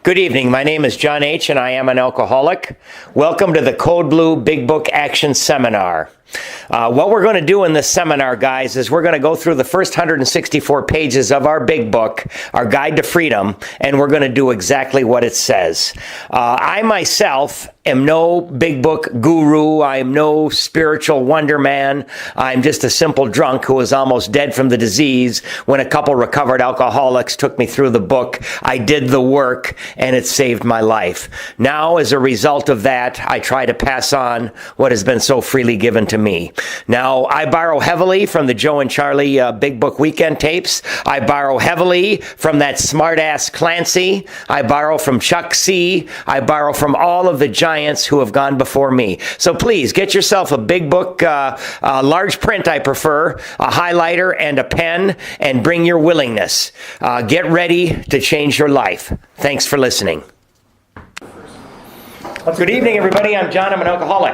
Good evening. My name is John H. and I am an alcoholic. Welcome to the Code Blue Big Book Action Seminar. What we're going to do in this seminar, guys, is we're going to go through the first 164 pages of our big book, our Guide to Freedom, and we're going to do exactly what it says. I myself am no big book guru. I am no spiritual wonder man. I'm just a simple drunk who was almost dead from the disease when a couple recovered alcoholics took me through the book. I did the work, and it saved my life. Now, as a result of that, I try to pass on what has been so freely given to me. Now, I borrow heavily from the Joe and Charlie Big Book Weekend tapes. I borrow heavily from that smartass Clancy. I borrow from Chuck C. I borrow from all of the giants who have gone before me. So please, get yourself a big book, large print I prefer, a highlighter and a pen, and bring your willingness. Get ready to change your life. Thanks for listening. Good evening, everybody. I'm John. I'm an alcoholic.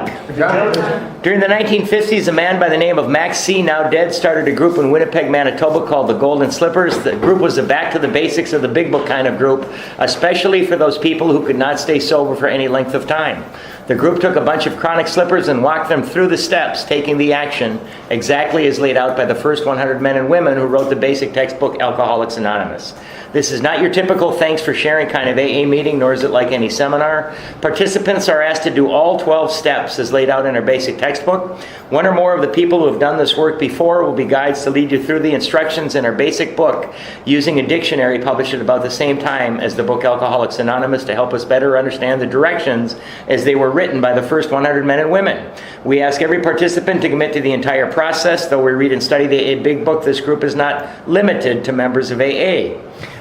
During the 1950s, a man by the name of Max C., now dead, started a group in Winnipeg, Manitoba called the Golden Slippers. The group was a back to the basics of the big book kind of group, especially for those people who could not stay sober for any length of time. The group took a bunch of chronic slippers and walked them through the steps, taking the action exactly as laid out by the first 100 men and women who wrote the basic textbook, Alcoholics Anonymous. This is not your typical thanks for sharing kind of AA meeting, nor is it like any seminar. Participants are asked to do all 12 steps as laid out in our basic textbook. One or more of the people who have done this work before will be guides to lead you through the instructions in our basic book using a dictionary published at about the same time as the book Alcoholics Anonymous to help us better understand the directions as they were written by the first 100 men and women. We ask every participant to commit to the entire process. Though we read and study the AA Big Book, this group is not limited to members of AA.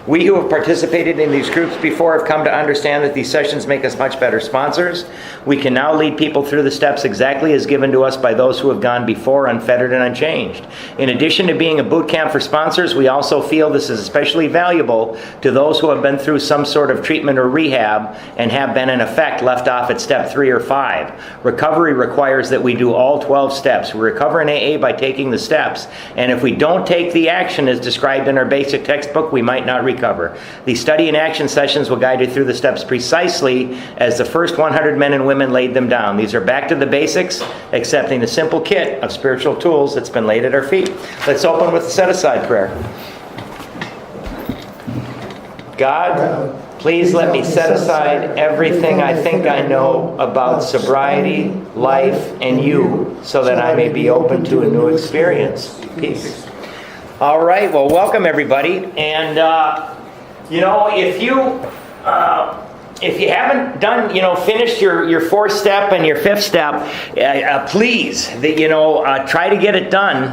We who have participated in these groups before have come to understand that these sessions make us much better sponsors. We can now lead people through the steps exactly as given to us by those who have gone before, unfettered and unchanged. In addition to being a boot camp for sponsors, we also feel this is especially valuable to those who have been through some sort of treatment or rehab and have been in effect left off at step 3 or 5. Recovery requires that we do all 12 steps. We recover in AA by taking the steps, and if we don't take the action as described in our basic textbook, we might not recover. These study and action sessions will guide you through the steps precisely as the first 100 men and women laid them down. These are back to the basics, accepting the simple kit of spiritual tools that's been laid at our feet. Let's open with a set-aside prayer. God, please let me set aside everything I think I know about sobriety, life, and you, so that I may be open to a new experience. Peace. All right, well, welcome everybody. And, if you haven't done, finished your fourth step and your fifth step, please, try to get it done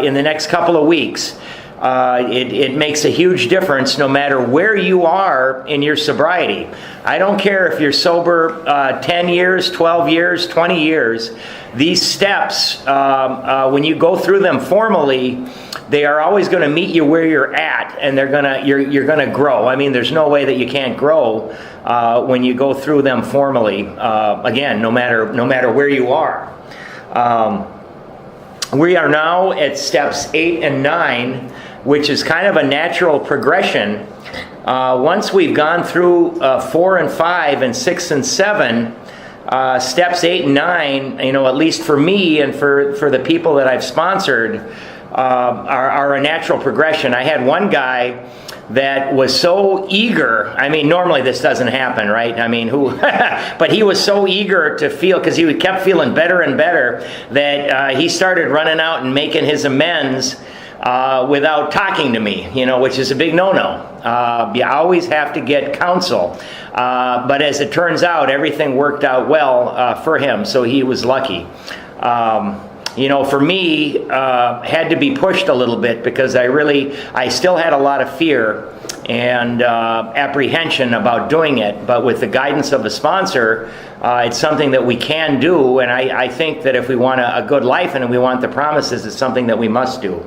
in the next couple of weeks. It makes a huge difference no matter where you are in your sobriety. I don't care if you're sober 10 years, 12 years, 20 years. These steps, when you go through them formally, they are always going to meet you where you're at, and you're going to grow. I mean, there's no way that you can't grow when you go through them formally. Again, no matter where you are. We are now at steps 8 and 9, which is kind of a natural progression. Once we've gone through 4 and 5 and 6 and 7, steps 8 and 9, at least for me and for the people that I've sponsored, are a natural progression. I had one guy that was so eager. I mean, normally this doesn't happen, right? I mean, but he was so eager to feel, because he kept feeling better and better, that he started running out and making his amends without talking to me, which is a big no-no. You always have to get counsel. But as it turns out, everything worked out well for him, so he was lucky. For me, had to be pushed a little bit because I still had a lot of fear and apprehension about doing it. But with the guidance of a sponsor, it's something that we can do. And I think that if we want a good life and we want the promises, it's something that we must do.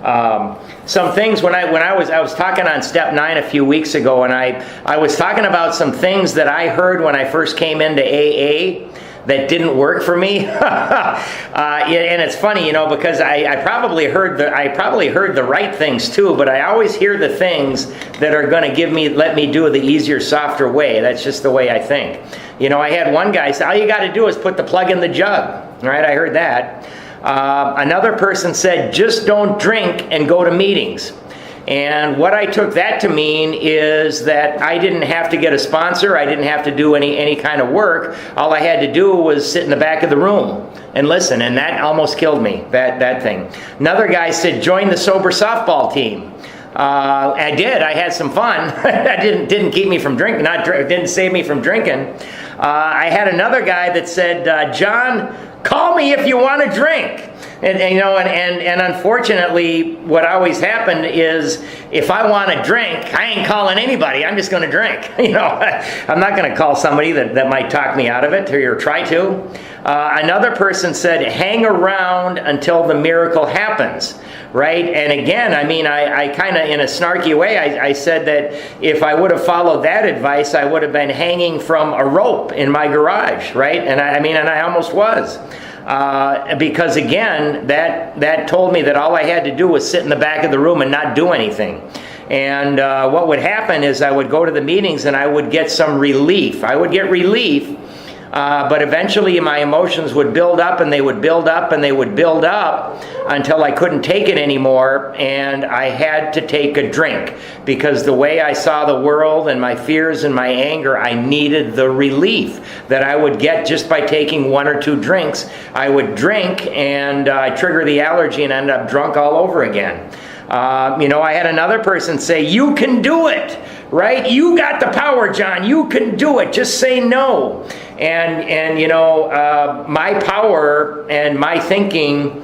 Some things when I was talking on step 9 a few weeks ago, and I was talking about some things that I heard when I first came into AA that didn't work for me. And it's funny, you know, because I probably heard the right things too, but I always hear the things that are going to let me do it the easier, softer way. That's just the way I think. You know, I had one guy say, all you got to do is put the plug in the jug. Right? I heard that. Another person said, just don't drink and go to meetings. And what I took that to mean is that I didn't have to get a sponsor. I didn't have to do any kind of work. All I had to do was sit in the back of the room and listen. And that almost killed me, that thing. Another guy said, join the sober softball team. I did. I had some fun. That didn't keep me from drinking. Didn't save me from drinking. I had another guy that said, John, call me if you want to drink. And you know, and unfortunately, what always happened is, if I want to drink, I ain't calling anybody. I'm just going to drink. You know, I'm not going to call somebody that might talk me out of it or try to. Another person said, hang around until the miracle happens. Right? And again, I mean, I kind of, in a snarky way, I said that if I would have followed that advice, I would have been hanging from a rope in my garage, right? And I almost was. Because again, that told me that all I had to do was sit in the back of the room and not do anything. And what would happen is I would go to the meetings and I would get some relief. I would get relief. But eventually my emotions would build up and they would build up and they would build up until I couldn't take it anymore, and I had to take a drink, because the way I saw the world and my fears and my anger, I needed the relief that I would get just by taking one or two drinks. I would drink and trigger the allergy and end up drunk all over again. You know, I had another person say, you can do it, right? You got the power, John. You can do it. Just say no. And you know, my power and my thinking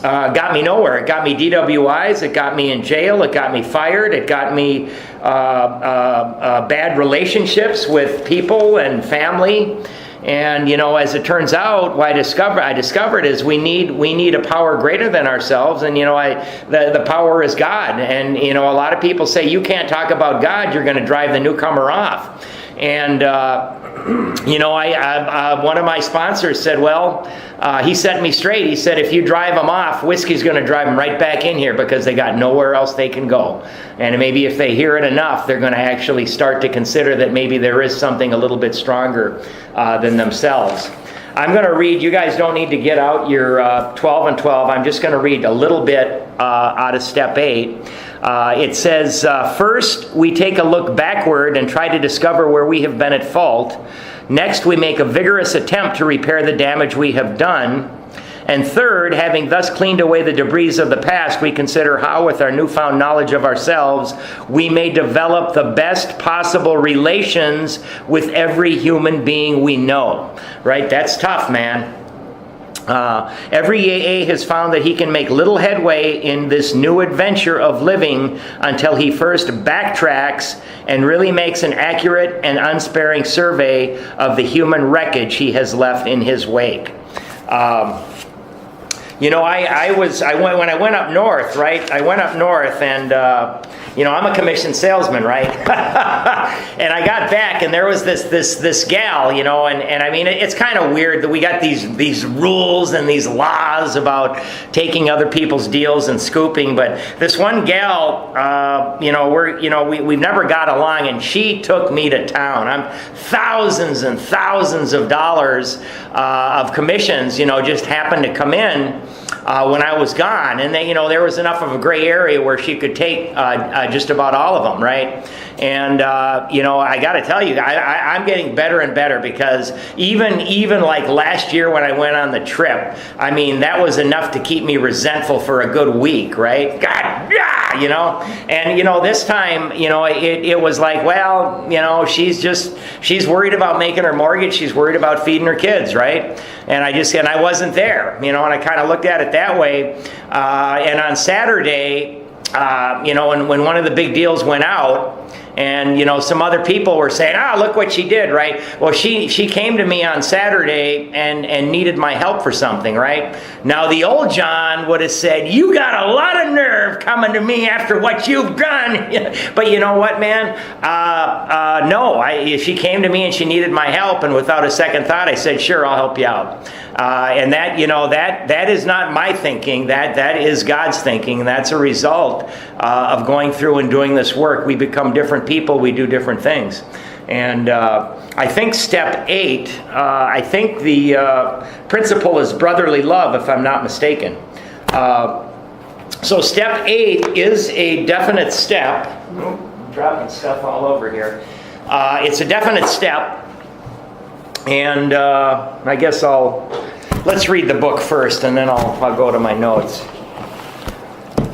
got me nowhere. It got me DWIs. It got me in jail. It got me fired. It got me bad relationships with people and family. And you know, as it turns out, what I discovered is we need a power greater than ourselves. And you know, the power is God. And you know, a lot of people say you can't talk about God, you're going to drive the newcomer off. And you know, one of my sponsors said, well, he set me straight. He said, if you drive them off, whiskey's going to drive them right back in here, because they got nowhere else they can go. And maybe if they hear it enough, they're going to actually start to consider that maybe there is something a little bit stronger than themselves. I'm going to read, you guys don't need to get out your 12 and 12. I'm just going to read a little bit out of step 8. It says, first, we take a look backward and try to discover where we have been at fault. Next, we make a vigorous attempt to repair the damage we have done. And third, having thus cleaned away the debris of the past, we consider how, with our newfound knowledge of ourselves, we may develop the best possible relations with every human being we know. Right? That's tough, man. Every AA has found that he can make little headway in this new adventure of living until he first backtracks and really makes an accurate and unsparing survey of the human wreckage he has left in his wake. You know, when I went up north, right? I went up north, and you know, I'm a commissioned salesman, right? And I got back, and there was this gal, you know, and I mean, it's kind of weird that we got these rules and these laws about taking other people's deals and scooping. But this one gal, you know, we've never got along, and she took me to town. I'm thousands and thousands of dollars of commissions, you know, just happened to come in when I was gone, and then, you know, there was enough of a gray area where she could take just about all of them, right? And you know, I got to tell you, I'm getting better and better, because even like last year when I went on the trip, I mean, that was enough to keep me resentful for a good week, right? God, yeah, you know. And you know, this time, you know, it was like, well, you know, she's worried about making her mortgage, she's worried about feeding her kids, right? And I wasn't there, you know, and I kind of looked at it that way. And on Saturday, you know, when one of the big deals went out, And, some other people were saying, look what she did, right? Well, she came to me on Saturday and needed my help for something, right? Now, the old John would have said, you got a lot of nerve coming to me after what you've done. But you know what, man? No, she came to me and she needed my help, and without a second thought, I said, sure, I'll help you out. And that, that is not my thinking. That is God's thinking. And that's a result of going through and doing this work. We become different people. We do different things. And I think step 8, I think the principle is brotherly love, if I'm not mistaken. So step 8 is a definite step. I'm dropping stuff all over here. It's a definite step. And I guess let's read the book first, and then I'll go to my notes.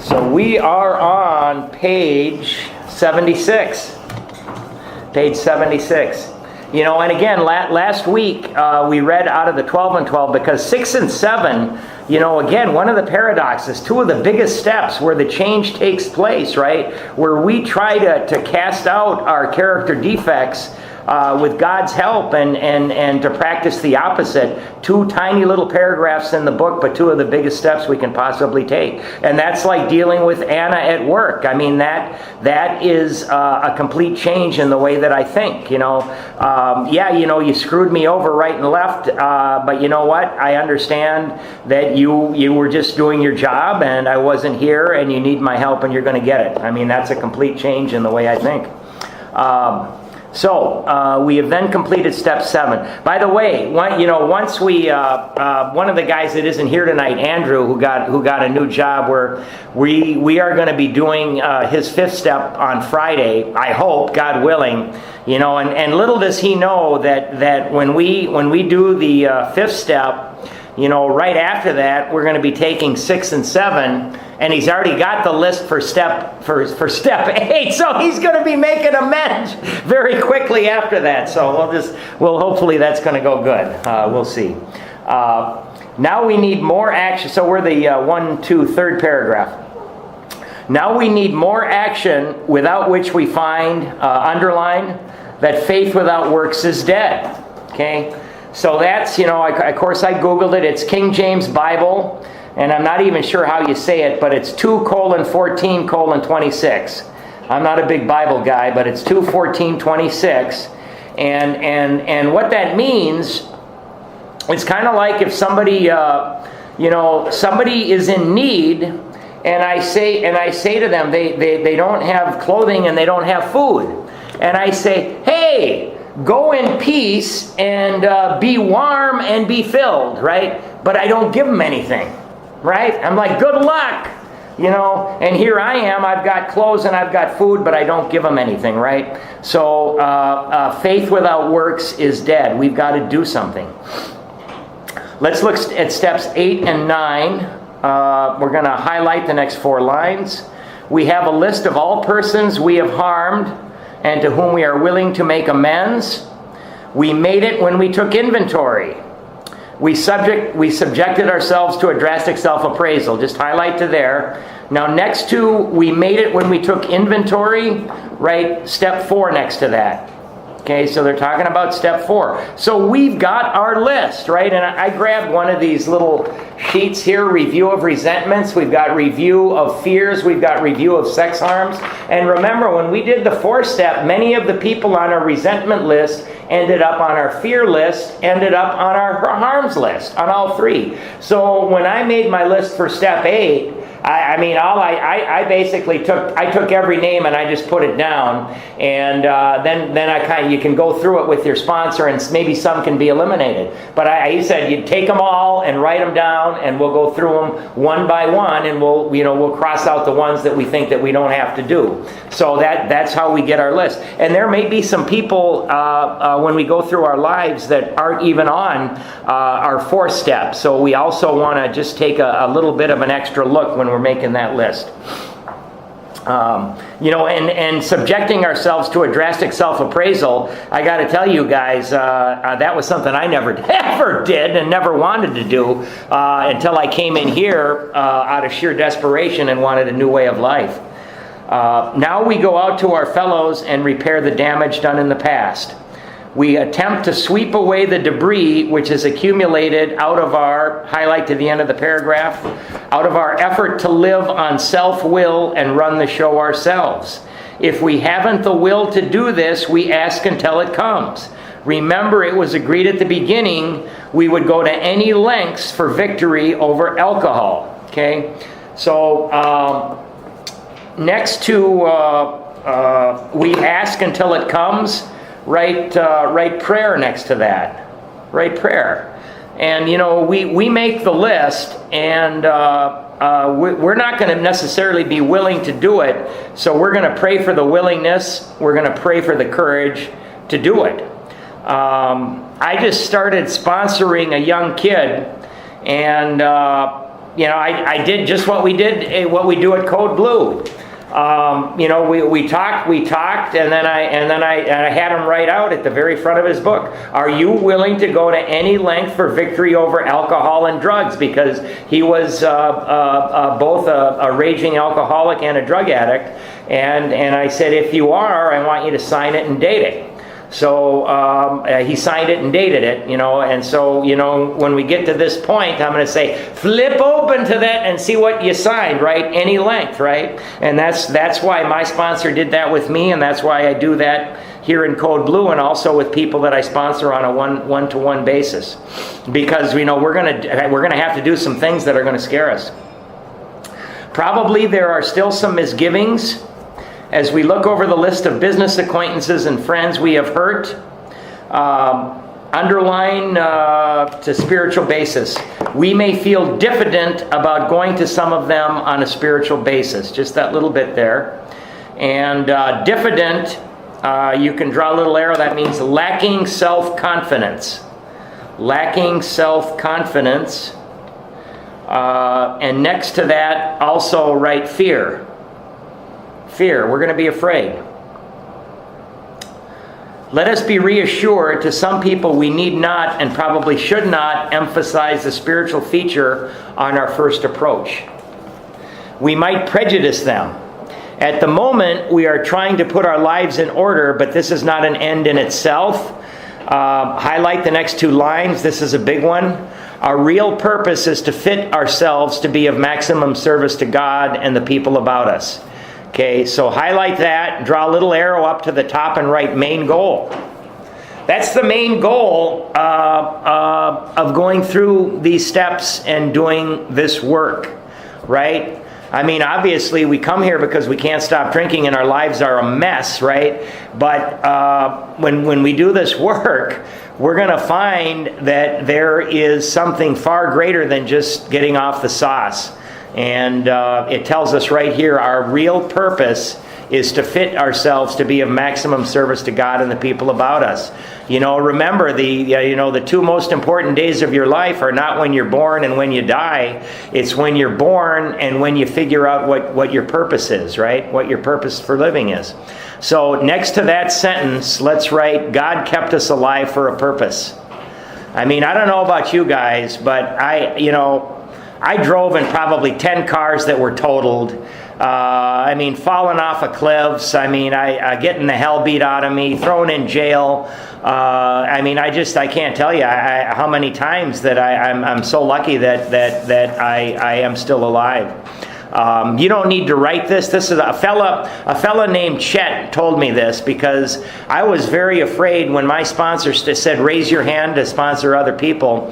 So we are on page 76. Page 76. And again, last week we read out of the 12 and 12, because 6 and 7, again, one of the paradoxes, 2 of the biggest steps where the change takes place, right? Where we try to cast out our character defects with God's help and to practice the opposite. 2 tiny little paragraphs in the book, but 2 of the biggest steps we can possibly take. And that's like dealing with Anna at work. I mean, that is a complete change in the way that I think. You screwed me over right and left, but you know what? I understand that you were just doing your job, and I wasn't here, and you need my help, and you're going to get it. I mean, that's a complete change in the way I think. So we have then completed step 7. By the way, once we one of the guys that isn't here tonight, Andrew, who got a new job, where we are going to be doing his 5th step on Friday. I hope, God willing, and little does he know that when we do the 5th step, right after that, we're going to be taking 6 and 7, and he's already got the list for step 8. So he's going to be making amends very quickly after that. So hopefully that's going to go good. We'll see. Now we need more action. So we're the 3rd paragraph. Now we need more action, without which we find, underline, that faith without works is dead. Okay? So that's, of course I Googled it. It's King James Bible, and I'm not even sure how you say it, but it's 2:14:26. I'm not a big Bible guy, but it's 2:14:26. And what that means, it's kind of like if somebody, somebody is in need, and I say to them, they don't have clothing and they don't have food. And I say, hey, go in peace and be warm and be filled, right? But I don't give them anything, right? I'm like, good luck, and here I am, I've got clothes and I've got food, but I don't give them anything, right? So faith without works is dead. We've got to do something. Let's look at steps 8 and 9. We're going to highlight the next 4 lines. We have a list of all persons we have harmed and to whom we are willing to make amends. We made it when we took inventory. We subjected ourselves to a drastic self-appraisal. Just highlight to there. Now next to we made it when we took inventory, right? Step 4 next to that. Okay, so they're talking about step 4. So we've got our list, right? And I grabbed one of these little sheets here, review of resentments. We've got review of fears. We've got review of sex harms. And remember, when we did the 4th step, many of the people on our resentment list ended up on our fear list, ended up on our harms list, on all 3. So when I made my list for step 8, I basically took every name and I just put it down, and then you can go through it with your sponsor, and maybe some can be eliminated. But he said you take them all and write them down, and we'll go through them one by one, and we'll cross out the ones that we think that we don't have to do. So that's how we get our list. And there may be some people when we go through our lives that aren't even on our 4th step. So we also want to just take a little bit of an extra look when we're making that list. And subjecting ourselves to a drastic self-appraisal, I got to tell you guys, that was something I never ever did and never wanted to do until I came in here out of sheer desperation and wanted a new way of life. Now we go out to our fellows and repair the damage done in the past. We attempt to sweep away the debris which has accumulated out of our, highlight to the end of the paragraph, out of our effort to live on self-will and run the show ourselves. If we haven't the will to do this, we ask until it comes. Remember, it was agreed at the beginning we would go to any lengths for victory over alcohol. Okay? So, next to we ask until it comes, write prayer next to that. Write prayer. And, we make the list, and we're not going to necessarily be willing to do it. So we're going to pray for the willingness. We're going to pray for the courage to do it. I just started sponsoring a young kid, and I did just what we do at Code Blue. We talked, and then I had him write out at the very front of his book, are you willing to go to any length for victory over alcohol and drugs? Because he was both a raging alcoholic and a drug addict, and I said, if you are, I want you to sign it and date it. So he signed it and dated it, and so, when we get to this point, I'm going to say, flip open to that and see what you signed, right? Any length, right? And that's why my sponsor did that with me, and that's why I do that here in Code Blue, and also with people that I sponsor on a one-to-one basis. Because, we're going to have to do some things that are going to scare us. Probably there are still some misgivings as we look over the list of business acquaintances and friends we have hurt. Underline to spiritual basis. We may feel diffident about going to some of them on a spiritual basis. Just that little bit there. And diffident, you can draw a little arrow. That means lacking self-confidence. Lacking self-confidence. And next to that, also write fear. Fear. We're going to be afraid. Let us be reassured, to some people we need not and probably should not emphasize the spiritual feature on our first approach. We might prejudice them. At the moment, we are trying to put our lives in order, but this is not an end in itself. Highlight the next two lines. This is a big one. Our real purpose is to fit ourselves to be of maximum service to God and the people about us. Okay, so highlight that, draw a little arrow up to the top and write main goal. That's the main goal of going through these steps and doing this work, right? I mean, obviously, we come here because we can't stop drinking and our lives are a mess, right? But when we do this work, we're going to find that there is something far greater than just getting off the sauce. And it tells us right here, our real purpose is to fit ourselves to be of maximum service to God and the people about us. Remember, the two most important days of your life are not when you're born and when you die. It's when you're born and when you figure out what your purpose is, right? What your purpose for living is. So next to that sentence, let's write, God kept us alive for a purpose. I mean, I don't know about you guys, but I drove in probably 10 cars that were totaled. Falling off of cliffs. I getting the hell beat out of me, thrown in jail. I can't tell you how many times that I'm so lucky that I am still alive. You don't need to write this. This is a fella named Chet told me this, because I was very afraid when my sponsor said raise your hand to sponsor other people.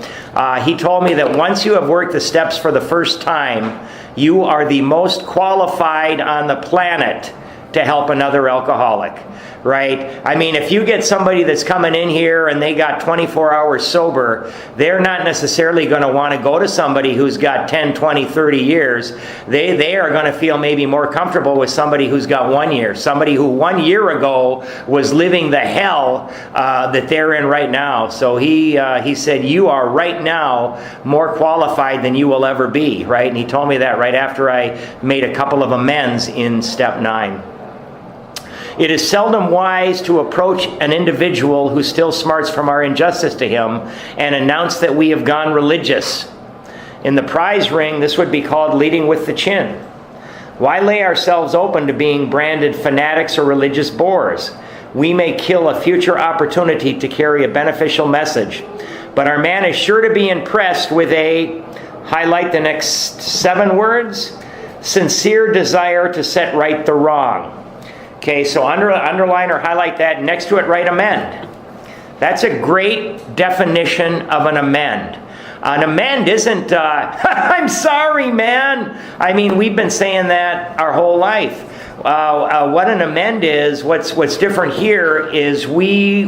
He told me that once you have worked the steps for the first time, you are the most qualified on the planet to help another alcoholic. Right? If you get somebody that's coming in here and they got 24 hours sober, they're not necessarily going to want to go to somebody who's got 10, 20, 30 years. They are going to feel maybe more comfortable with somebody who's got 1 year. Somebody who 1 year ago was living the hell that they're in right now. So he said, you are right now more qualified than you will ever be. Right? And he told me that right after I made a couple of amends in step 9. It is seldom wise to approach an individual who still smarts from our injustice to him and announce that we have gone religious. In the prize ring, this would be called leading with the chin. Why lay ourselves open to being branded fanatics or religious bores? We may kill a future opportunity to carry a beneficial message, but our man is sure to be impressed with a, highlight the next 7 words, sincere desire to set right the wrong. Okay, so underline or highlight that. Next to it, write amend. That's a great definition of an amend. An amend isn't, I'm sorry, man. I mean, we've been saying that our whole life. What an amend is, what's different here is we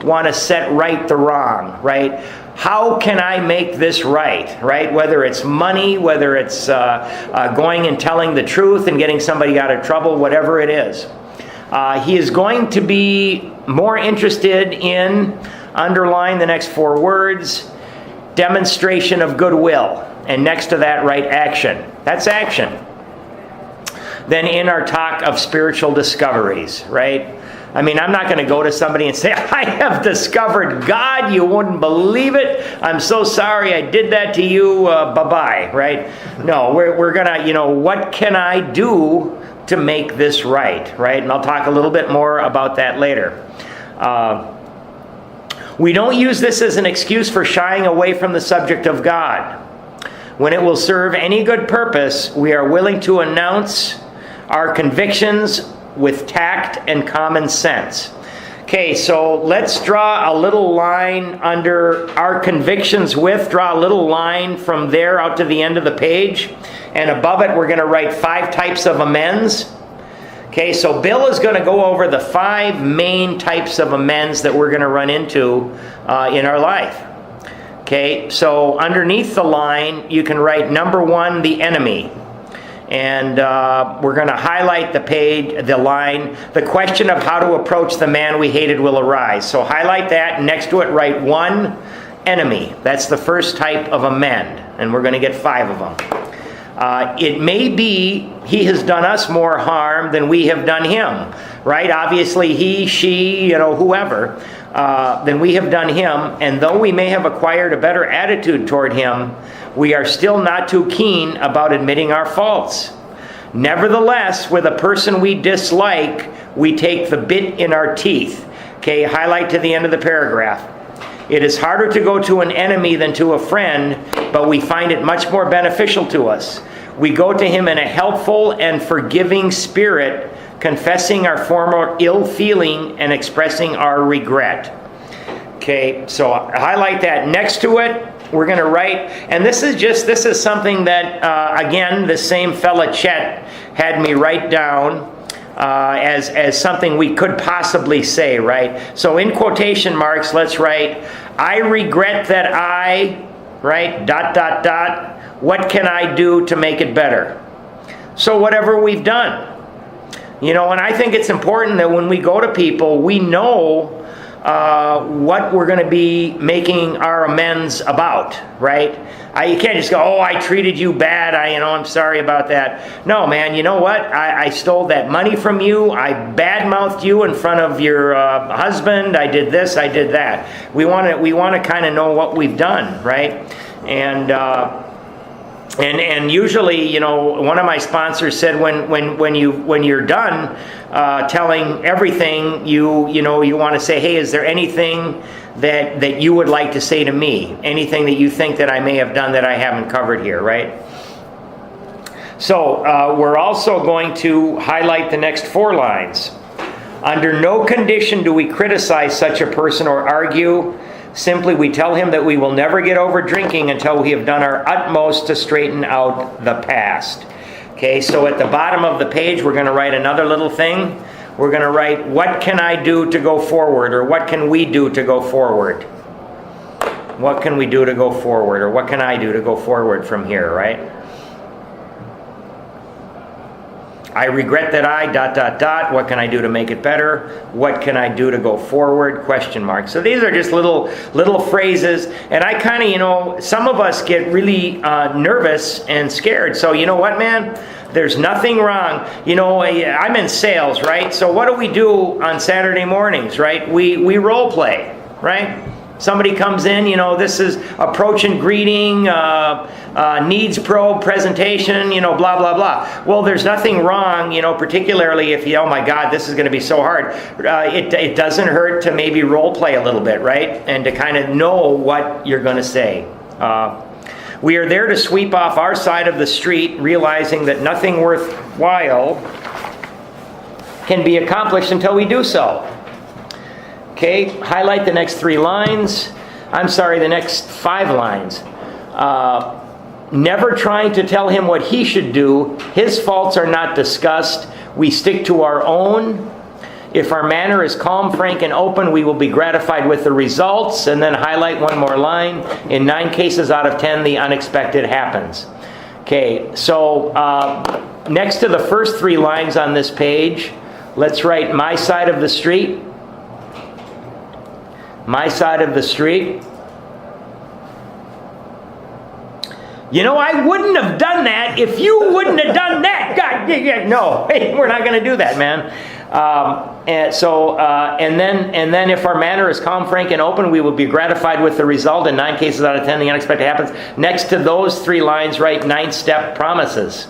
want to set right the wrong, right? How can I make this right, right? Whether it's money, whether it's going and telling the truth and getting somebody out of trouble, whatever it is. He is going to be more interested in, underline the next 4 words, demonstration of goodwill. And next to that, write action. That's action. Then in our talk of spiritual discoveries, right? I mean, I'm not going to go to somebody and say, I have discovered God. You wouldn't believe it. I'm so sorry I did that to you. Bye-bye, right? No, we're going to, what can I do to make this right, right? And I'll talk a little bit more about that later. We don't use this as an excuse for shying away from the subject of God. When it will serve any good purpose, we are willing to announce our convictions with tact and common sense. Okay, so let's draw a little line under our convictions with, draw a little line from there out to the end of the page. And above it, we're going to write 5 types of amends. Okay, so Bill is going to go over the 5 main types of amends that we're going to run into in our life. Okay, so underneath the line, you can write number 1, the enemy. And we're going to highlight the line, the question of how to approach the man we hated will arise. So highlight that, and next to it write 1, enemy. That's the first type of amend, and we're going to get 5 of them. It may be he has done us more harm than we have done him, right? Obviously, he, she, whoever, than we have done him. And though we may have acquired a better attitude toward him, we are still not too keen about admitting our faults. Nevertheless, with a person we dislike, we take the bit in our teeth. Okay, highlight to the end of the paragraph. It is harder to go to an enemy than to a friend, but we find it much more beneficial to us. We go to him in a helpful and forgiving spirit, confessing our former ill feeling and expressing our regret. Okay, so highlight that. Next to it, we're going to write, and this is something that, again, the same fella Chet had me write down as something we could possibly say, right? So in quotation marks, let's write, I regret that I, right, ... What can I do to make it better? So whatever we've done. And I think it's important that when we go to people, we know what we're going to be making our amends about, right? You can't just go, oh, I treated you bad, I'm sorry about that. No, man, you know what? I stole that money from you. I badmouthed you in front of your husband. I did this, I did that. We want to kind of know what we've done, right? And usually, one of my sponsors said when you're done telling everything, you want to say, hey, is there anything that you would like to say to me? Anything that you think that I may have done that I haven't covered here, right? So we're also going to highlight the next 4 lines. Under no condition do we criticize such a person or argue. Simply, we tell him that we will never get over drinking until we have done our utmost to straighten out the past. Okay, so at the bottom of the page, we're going to write another little thing. We're going to write, what can I do to go forward? Or what can we do to go forward? What can we do to go forward? Or what can I do to go forward from here, right? I regret that I ... What can I do to make it better? What can I do to go forward? ? So these are just little phrases, and I kind of, some of us get really nervous and scared. So you know what, man? There's nothing wrong. I'm in sales, right? So what do we do on Saturday mornings, right? We role play, right? Somebody comes in, this is approach and greeting, needs probe, presentation, blah, blah, blah. Well, there's nothing wrong, particularly if oh my God, this is going to be so hard. It doesn't hurt to maybe role play a little bit, right? And to kind of know what you're going to say. We are there to sweep off our side of the street, realizing that nothing worthwhile can be accomplished until we do so. Okay, highlight the next 3 lines. The next 5 lines. Never trying to tell him what he should do. His faults are not discussed. We stick to our own. If our manner is calm, frank, and open, we will be gratified with the results. And then highlight one more line. In 9 cases out of 10, the unexpected happens. Okay, so next to the first 3 lines on this page, let's write my side of the street. My side of the street. I wouldn't have done that if you wouldn't have done that. God, no, we're not going to do that, man. And then if our manner is calm, frank, and open, we will be gratified with the result. In 9 cases out of 10, the unexpected happens. Next to those 3 lines, write 9-step promises.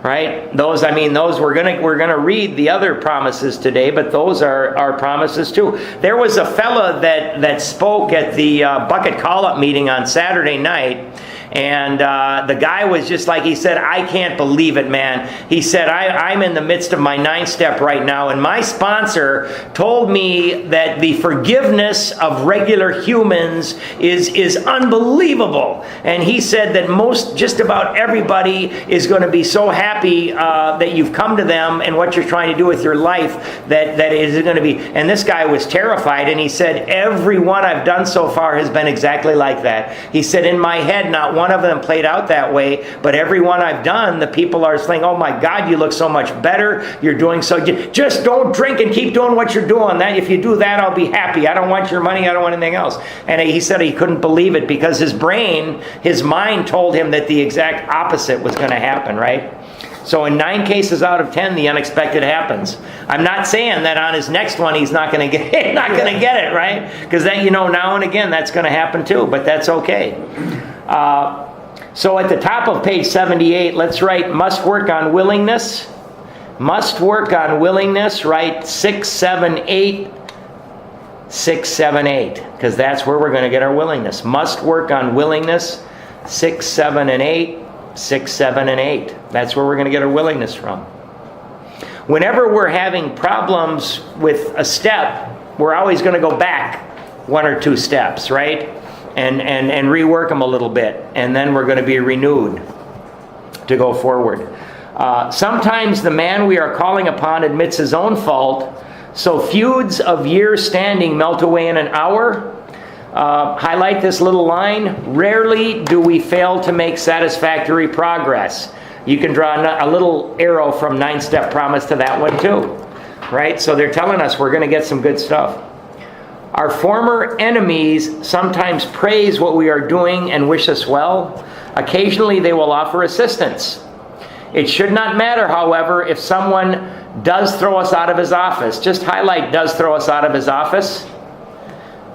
Right? Those we're gonna read the other promises today, but those are our promises too. There was a fella that spoke at the bucket call-up meeting on Saturday night. And the guy was just like, he said, I can't believe it, man. He said, I'm in the midst of my 9-step right now, and my sponsor told me that the forgiveness of regular humans is unbelievable. And he said that just about everybody is going to be so happy that you've come to them and what you're trying to do with your life that it is going to be. And this guy was terrified, and he said, every one I've done so far has been exactly like that. He said, in my head, not one of them played out that way, but every one I've done, the people are saying, oh my God, you look so much better. You're doing so. Just don't drink and keep doing what you're doing. That if you do that, I'll be happy. I don't want your money. I don't want anything else. And he said he couldn't believe it because his mind told him that the exact opposite was going to happen, right? So in 9 cases out of 10, the unexpected happens. I'm not saying that on his next one he's not going to get it, right? Because that now and again that's going to happen too, but that's okay. So at the top of page 78, let's write must work on willingness. Must work on willingness. Write 6, 7, 8. 6, 7, 8, because that's where we're going to get our willingness. Must work on willingness. 6, 7, and 8. 6, 7, and 8. That's where we're going to get our willingness from. Whenever we're having problems with a step, we're always going to go back 1 or 2 steps, right? And rework them a little bit. And then we're going to be renewed to go forward. Sometimes the man we are calling upon admits his own fault, so feuds of years standing melt away in an hour. Highlight this little line. Rarely do we fail to make satisfactory progress. You can draw a little arrow from 9-step promise to that one too. Right? So they're telling us we're going to get some good stuff. Our former enemies sometimes praise what we are doing and wish us well. Occasionally they will offer assistance. It should not matter, however, if someone does throw us out of his office. Just highlight does throw us out of his office.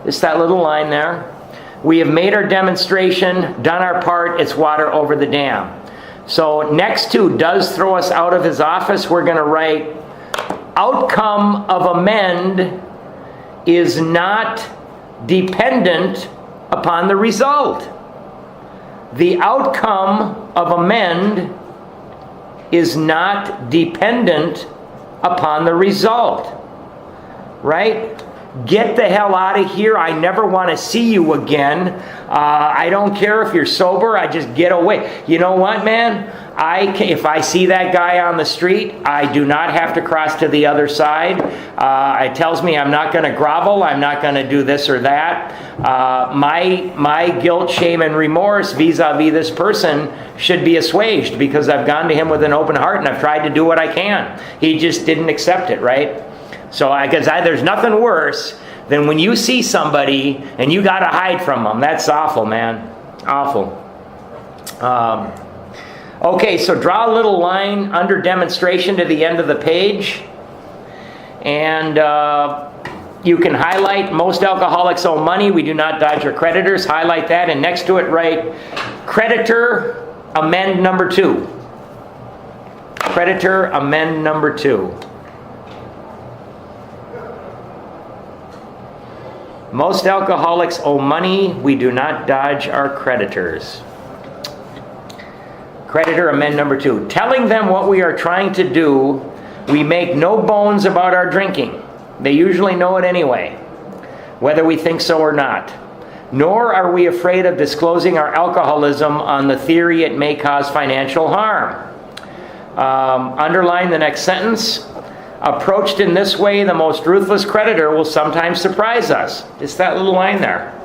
Just that little line there. We have made our demonstration, done our part, it's water over the dam. So next to does throw us out of his office, we're going to write outcome of amend is not dependent upon the result. The outcome of amend is not dependent upon the result. Right? Get the hell out of here. I never want to see you again. I don't care if you're sober. I just get away. You know what, man? If I see that guy on the street, I do not have to cross to the other side. It tells me I'm not going to grovel. I'm not going to do this or that. My guilt, shame, and remorse vis-a-vis this person should be assuaged because I've gone to him with an open heart and I've tried to do what I can. He just didn't accept it, right? So there's nothing worse than when you see somebody and you got to hide from them. That's awful, man. Awful. Okay, so draw a little line under demonstration to the end of the page. And you can highlight most alcoholics owe money. We do not dodge our creditors. Highlight that, and next to it write creditor, amend number 2. Creditor, amend number 2. Most alcoholics owe money. We do not dodge our creditors. Creditor, amend number 2. Telling them what we are trying to do, we make no bones about our drinking. They usually know it anyway, whether we think so or not. Nor are we afraid of disclosing our alcoholism on the theory it may cause financial harm. Underline the next sentence. Approached in this way, the most ruthless creditor will sometimes surprise us. It's that little line there.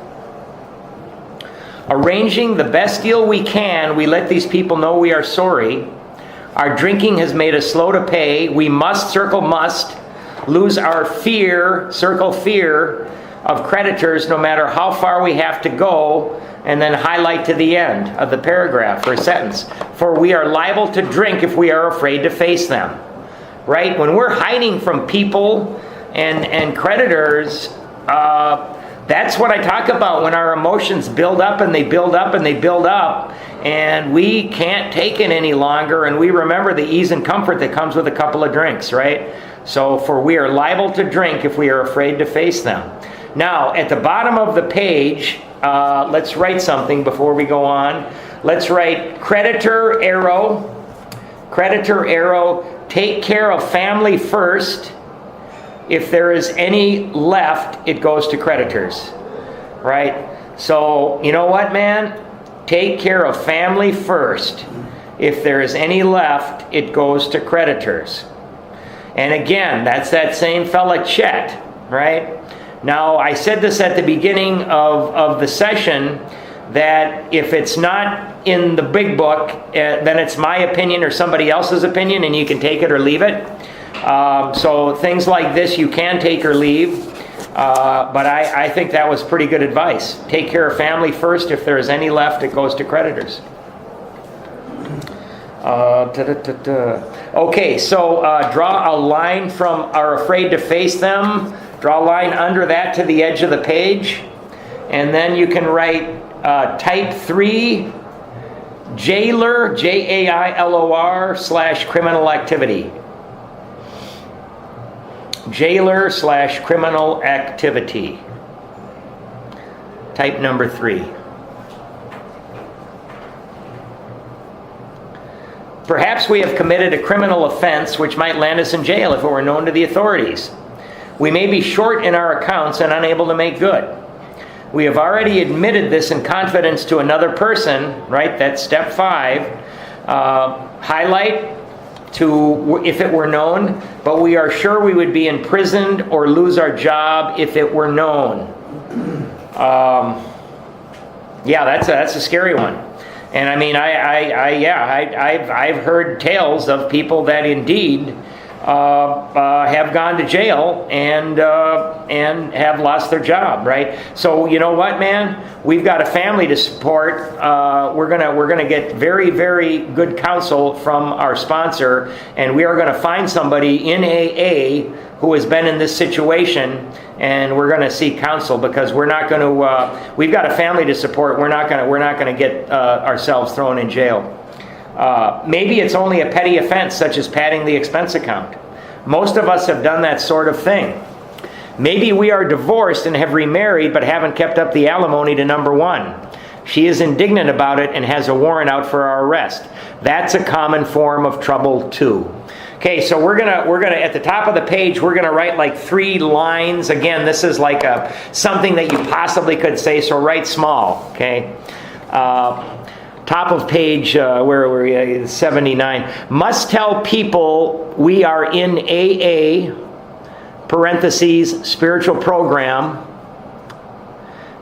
Arranging the best deal we can, we let these people know we are sorry. Our drinking has made us slow to pay. We must, circle must, lose our fear, circle fear, of creditors no matter how far we have to go, and then highlight to the end of the paragraph or sentence. For we are liable to drink if we are afraid to face them. Right? When we're hiding from people and creditors, that's what I talk about when our emotions build up and they build up and they build up, and we can't take it any longer, and we remember the ease and comfort that comes with a couple of drinks, right? So, for we are liable to drink if we are afraid to face them. Now, at the bottom of the page, let's write something before we go on. Let's write creditor, arrow, take care of family first. If there is any left, it goes to creditors, right? So, you know what, man? Take care of family first. If there is any left, it goes to creditors. And again, that's that same fella Chet, right? Now, I said this at the beginning of the session, that if it's not in the big book, then it's my opinion or somebody else's opinion, and you can take it or leave it. So things like this you can take or leave, but I think that was pretty good advice. Take care of family first. If there is any left, it goes to creditors. Okay, so draw a line from are afraid to face them. Draw a line under that to the edge of the page. And then you can write type 3, jailor, Jailor / criminal activity. Jailor / criminal activity. Type number 3. Perhaps we have committed a criminal offense which might land us in jail if it were known to the authorities. We may be short in our accounts and unable to make good. We have already admitted this in confidence to another person, right? That's step 5. Highlight to if it were known, but we are sure we would be imprisoned or lose our job if it were known. Yeah, that's a scary one. And I mean, I've heard tales of people that indeed have gone to jail and have lost their job, right? So you know what, man? We've got a family to support. We're gonna get very, very good counsel from our sponsor, and we are gonna find somebody in AA who has been in this situation, and we're gonna seek counsel, because we're not gonna. We've got a family to support. We're not gonna get ourselves thrown in jail. Maybe it's only a petty offense, such as padding the expense account. Most of us have done that sort of thing. Maybe we are divorced and have remarried but haven't kept up the alimony to number 1. She is indignant about it and has a warrant out for our arrest. That's a common form of trouble too. Okay, so we're gonna at the top of the page, we're gonna write like 3 lines. Again, this is like something that you possibly could say, so write small. Okay. Top of page, where were we? 79. Must tell people we are in AA, parentheses, spiritual program.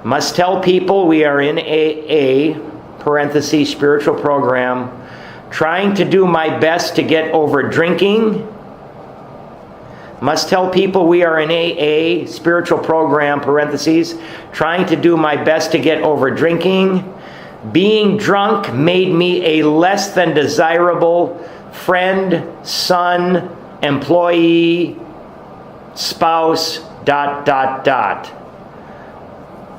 Must tell people we are in AA, parentheses, spiritual program. Trying to do my best to get over drinking. Must tell people we are in AA, spiritual program, parentheses. Trying to do my best to get over drinking. Being drunk made me a less than desirable friend, son, employee, spouse,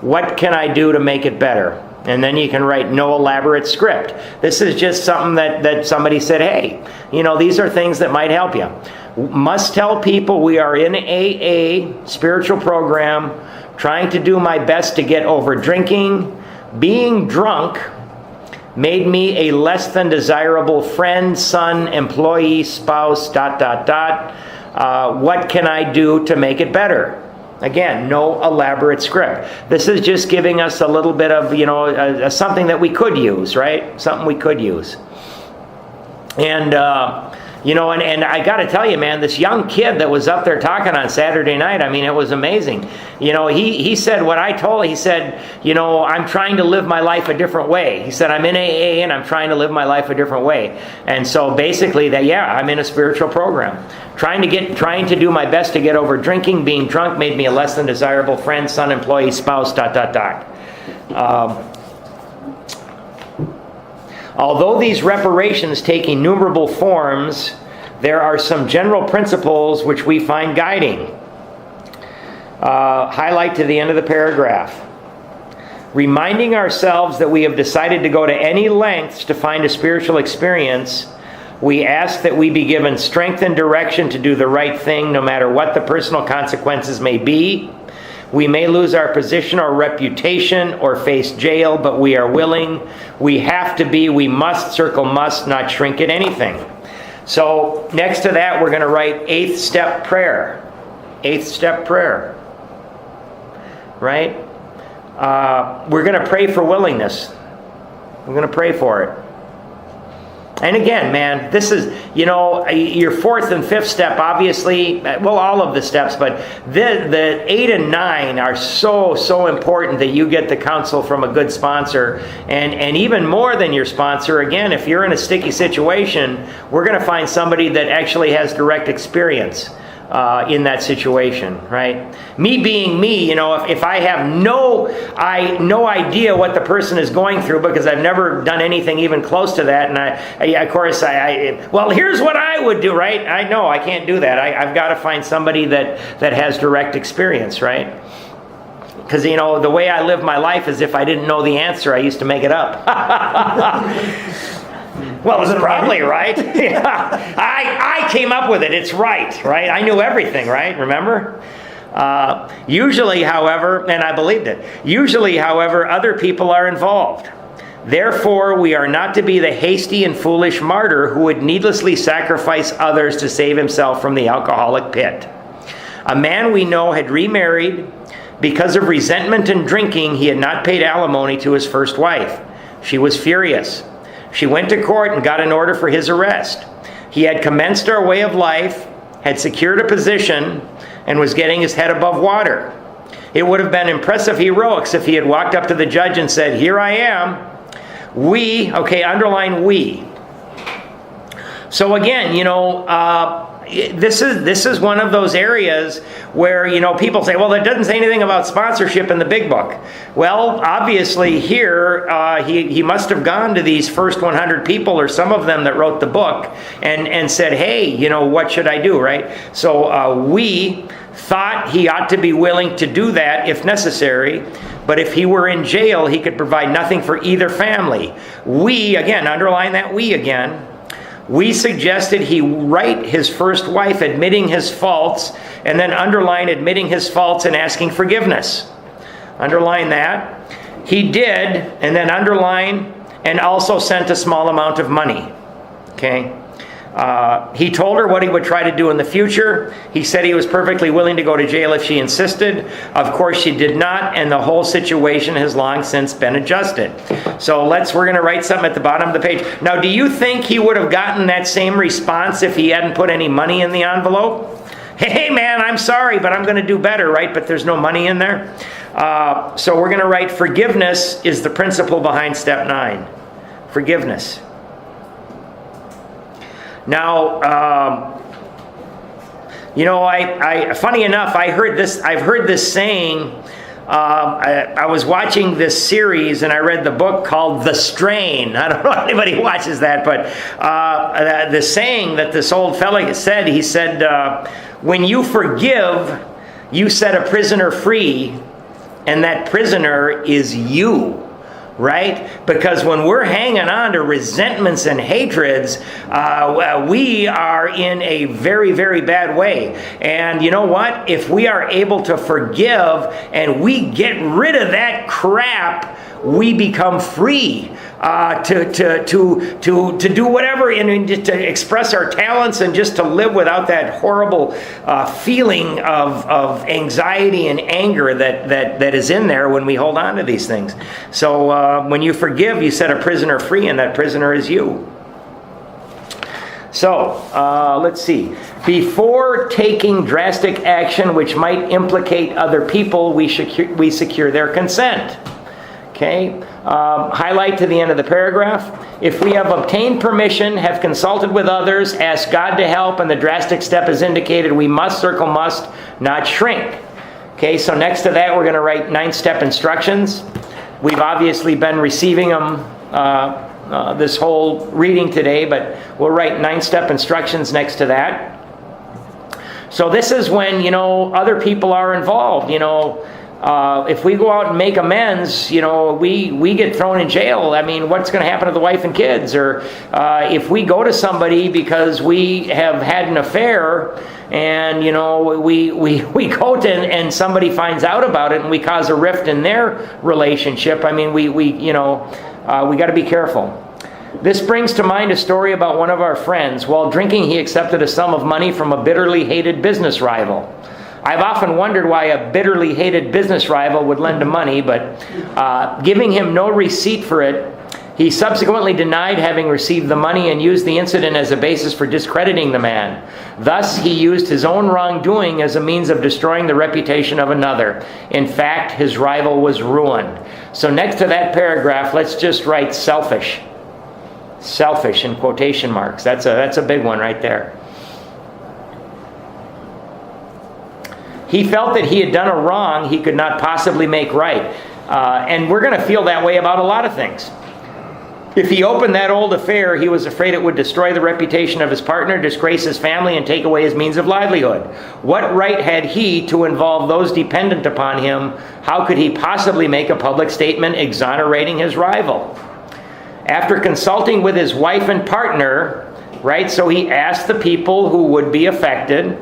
What can I do to make it better? And then you can write no elaborate script. This is just something that somebody said, hey, these are things that might help you. Must tell people we are in AA, spiritual program, trying to do my best to get over drinking. Being drunk made me a less than desirable friend, son, employee, spouse, What can I do to make it better? Again, no elaborate script. This is just giving us a little bit of, something that we could use, right? Something we could use. And, and I got to tell you, man, this young kid that was up there talking on Saturday night, I mean, it was amazing. He said what I told. He said, I'm trying to live my life a different way. He said, I'm in AA and I'm trying to live my life a different way. And so basically I'm in a spiritual program. Trying to do my best to get over drinking. Being drunk made me a less than desirable friend, son, employee, spouse, Although these reparations take innumerable forms, there are some general principles which we find guiding. Highlight to the end of the paragraph. Reminding ourselves that we have decided to go to any lengths to find a spiritual experience, we ask that we be given strength and direction to do the right thing, no matter what the personal consequences may be. We may lose our position or reputation or face jail, but we are willing. We have to be, we must, circle must, not shrink at anything. So next to that, we're going to write 8th step prayer. 8th step prayer. Right? We're going to pray for willingness. We're going to pray for it. And again, man, this is, your 4th and 5th step, obviously, well, all of the steps, but the 8 and 9 are so important that you get the counsel from a good sponsor. And even more than your sponsor, again, if you're in a sticky situation, we're going to find somebody that actually has direct experience in that situation, right? Me being me, if I have no idea what the person is going through because I've never done anything even close to that, and well, here's what I would do, right? I know I can't do that. I've got to find somebody that has direct experience, right? Because, the way I live my life is if I didn't know the answer, I used to make it up. Well, it's probably right. Yeah. I came up with it. It's right? I knew everything, right? Remember? Usually, however, and I believed it, other people are involved. Therefore, we are not to be the hasty and foolish martyr who would needlessly sacrifice others to save himself from the alcoholic pit. A man we know had remarried. Because of resentment and drinking, he had not paid alimony to his first wife. She was furious. She went to court and got an order for his arrest. He had commenced our way of life, had secured a position, and was getting his head above water. It would have been impressive heroics if he had walked up to the judge and said, "Here I am. We," okay, underline we. So again, this is one of those areas where, people say, well, it doesn't say anything about sponsorship in the big book. Well, obviously here, he must have gone to these first 100 people or some of them that wrote the book and said, hey, what should I do, right? So we thought he ought to be willing to do that if necessary, but if he were in jail, he could provide nothing for either family. We, again, underline that we again, we suggested he write his first wife admitting his faults, and then underline admitting his faults and asking forgiveness. Underline that. He did, and then underline, and also sent a small amount of money. Okay? He told her what he would try to do in the future. He said he was perfectly willing to go to jail if she insisted. Of course, she did not, and the whole situation has long since been adjusted. So we're going to write something at the bottom of the page. Now, do you think he would have gotten that same response if he hadn't put any money in the envelope? Hey, man, I'm sorry, but I'm going to do better, right? But there's no money in there. So we're going to write forgiveness is the principle behind step 9. Forgiveness. Now, funny enough, I've heard this saying. I was watching this series and I read the book called The Strain. I don't know if anybody watches that, but the saying that this old fella said, he said, when you forgive, you set a prisoner free, and that prisoner is you. Right? Because when we're hanging on to resentments and hatreds, we are in a very, very bad way. And you know what? If we are able to forgive and we get rid of that crap, we become free to do whatever, and just to express our talents and just to live without that horrible feeling of anxiety and anger that is in there when we hold on to these things. So when you forgive, you set a prisoner free, and that prisoner is you. So, let's see. Before taking drastic action which might implicate other people, we secure their consent. Okay, highlight to the end of the paragraph. If we have obtained permission, have consulted with others, asked God to help, and the drastic step is indicated, we must, circle must, not shrink. Okay, so next to that we're going to write 9-step instructions. We've obviously been receiving them this whole reading today, but we'll write 9-step instructions next to that. So this is when, other people are involved, if we go out and make amends, we get thrown in jail. I mean, what's going to happen to the wife and kids? Or if we go to somebody because we have had an affair, and we go to and somebody finds out about it, and we cause a rift in their relationship. I mean, we got to be careful. This brings to mind a story about one of our friends. While drinking, he accepted a sum of money from a bitterly hated business rival. I've often wondered why a bitterly hated business rival would lend him money, but giving him no receipt for it, he subsequently denied having received the money and used the incident as a basis for discrediting the man. Thus, he used his own wrongdoing as a means of destroying the reputation of another. In fact, his rival was ruined. So next to that paragraph, let's just write selfish. Selfish in quotation marks. That's a big one right there. He felt that he had done a wrong he could not possibly make right. And we're going to feel that way about a lot of things. If he opened that old affair, he was afraid it would destroy the reputation of his partner, disgrace his family, and take away his means of livelihood. What right had he to involve those dependent upon him? How could he possibly make a public statement exonerating his rival? After consulting with his wife and partner, right, so he asked the people who would be affected,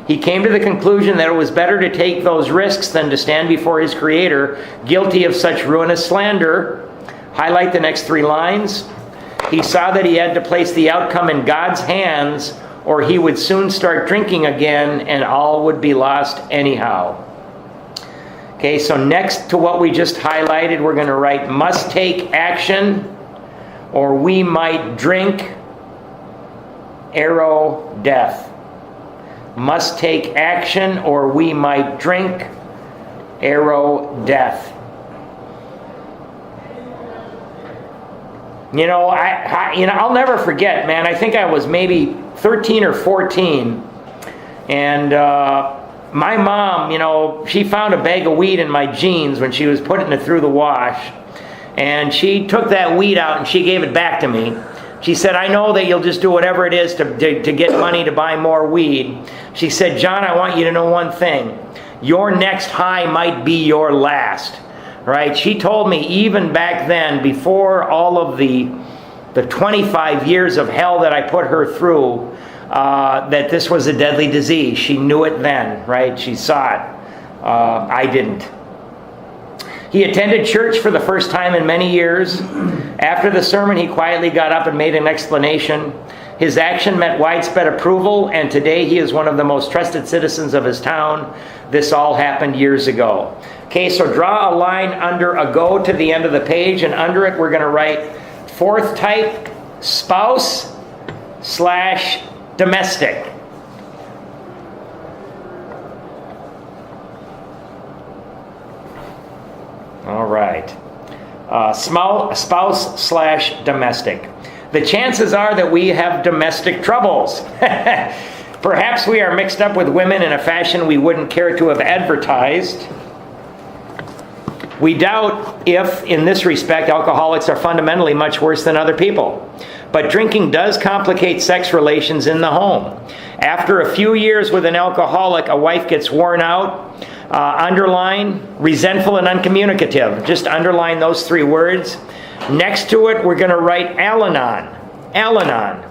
he came to the conclusion that it was better to take those risks than to stand before his Creator guilty of such ruinous slander. Highlight the next 3 lines. He saw that he had to place the outcome in God's hands, or he would soon start drinking again and all would be lost anyhow. Okay, so next to what we just highlighted, we're going to write must take action, or we might drink, arrow, death. Must take action, or we might drink, arrow, death. I'll never forget, man. I think I was maybe 13 or 14, and my mom, she found a bag of weed in my jeans when she was putting it through the wash, and she took that weed out and she gave it back to me. She said, I know that you'll just do whatever it is to get money to buy more weed. She said, John, I want you to know one thing. Your next high might be your last. Right? She told me even back then, before all of the 25 years of hell that I put her through, that this was a deadly disease. She knew it then, right? She saw it. I didn't. He attended church for the first time in many years. After the sermon, he quietly got up and made an explanation. His action met widespread approval, and today he is one of the most trusted citizens of his town. This all happened years ago. Okay, so draw a line under a go to the end of the page, and under it we're going to write 4th type, spouse / domestic. All right. Spouse / domestic. The chances are that we have domestic troubles. Perhaps we are mixed up with women in a fashion we wouldn't care to have advertised. We doubt if, in this respect, alcoholics are fundamentally much worse than other people. But drinking does complicate sex relations in the home. After a few years with an alcoholic, a wife gets worn out. Underline, resentful and uncommunicative. Just underline those 3 words. Next to it, we're going to write Al-Anon. Al-Anon.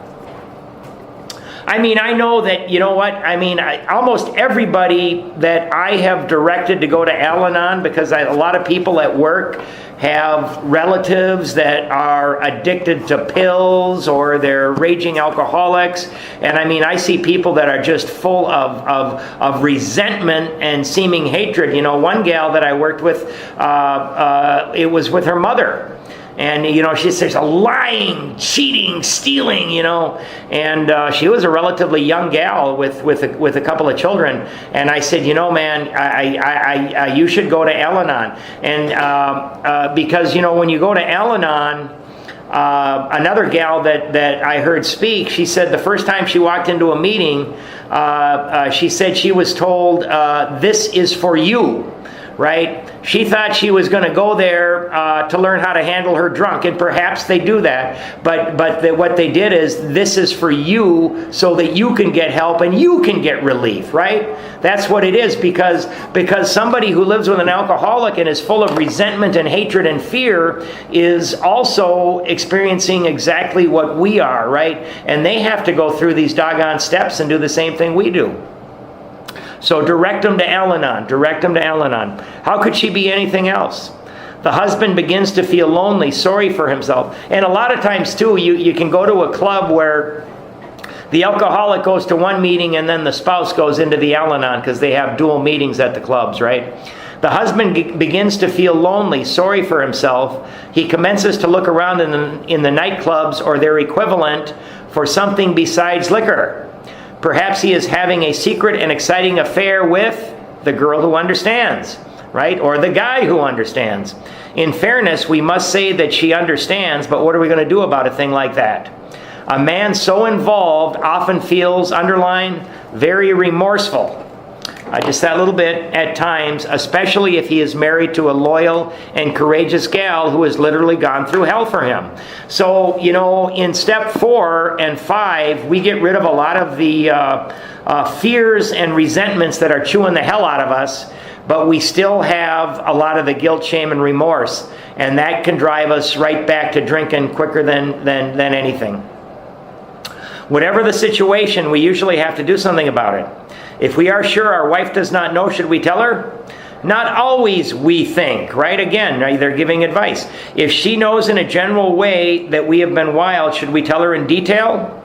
I mean, I know that, you know what? I mean, almost everybody that I have directed to go to Al-Anon, because a lot of people at work have relatives that are addicted to pills or they're raging alcoholics. And I mean, I see people that are just full of resentment and seeming hatred. You know, one gal that I worked with, it was with her mother. And, you know, she says, lying, cheating, stealing, you know. And she was a relatively young gal with a couple of children. And I said, you know, man, you should go to Al-Anon. And because, you know, when you go to Al-Anon, another gal that I heard speak, she said the first time she walked into a meeting, she said she was told, this is for you. Right? She thought she was going to go there to learn how to handle her drunk, and perhaps they do that. But what they did is, this is for you so that you can get help and you can get relief, right? That's what it is, because somebody who lives with an alcoholic and is full of resentment and hatred and fear is also experiencing exactly what we are, right? And they have to go through these doggone steps and do the same thing we do. So direct them to Al-Anon. Direct them to Al-Anon. How could she be anything else? The husband begins to feel lonely, sorry for himself. And a lot of times, too, you can go to a club where the alcoholic goes to one meeting and then the spouse goes into the Al-Anon because they have dual meetings at the clubs, right? The husband begins to feel lonely, sorry for himself. He commences to look around in the nightclubs or their equivalent for something besides liquor. Perhaps he is having a secret and exciting affair with the girl who understands, right? Or the guy who understands. In fairness, we must say that she understands, but what are we going to do about a thing like that? A man so involved often feels, underline, very remorseful. Just that little bit at times, especially if he is married to a loyal and courageous gal who has literally gone through hell for him. So, you know, in step 4 and 5, we get rid of a lot of the fears and resentments that are chewing the hell out of us, but we still have a lot of the guilt, shame, and remorse. And that can drive us right back to drinking quicker than anything. Whatever the situation, we usually have to do something about it. If we are sure our wife does not know, should we tell her? Not always, we think, right? Again, right? They're giving advice. If she knows in a general way that we have been wild, should we tell her in detail?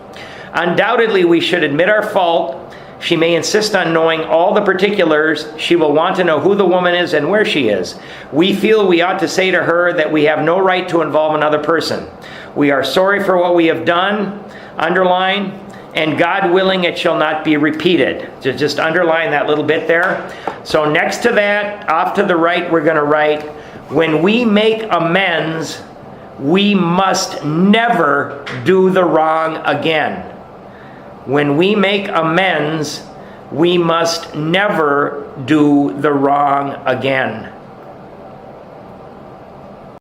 Undoubtedly, we should admit our fault. She may insist on knowing all the particulars. She will want to know who the woman is and where she is. We feel we ought to say to her that we have no right to involve another person. We are sorry for what we have done. Underline, and God willing, it shall not be repeated. Just underline that little bit there. So next to that, off to the right, we're going to write, when we make amends, we must never do the wrong again. When we make amends, we must never do the wrong again.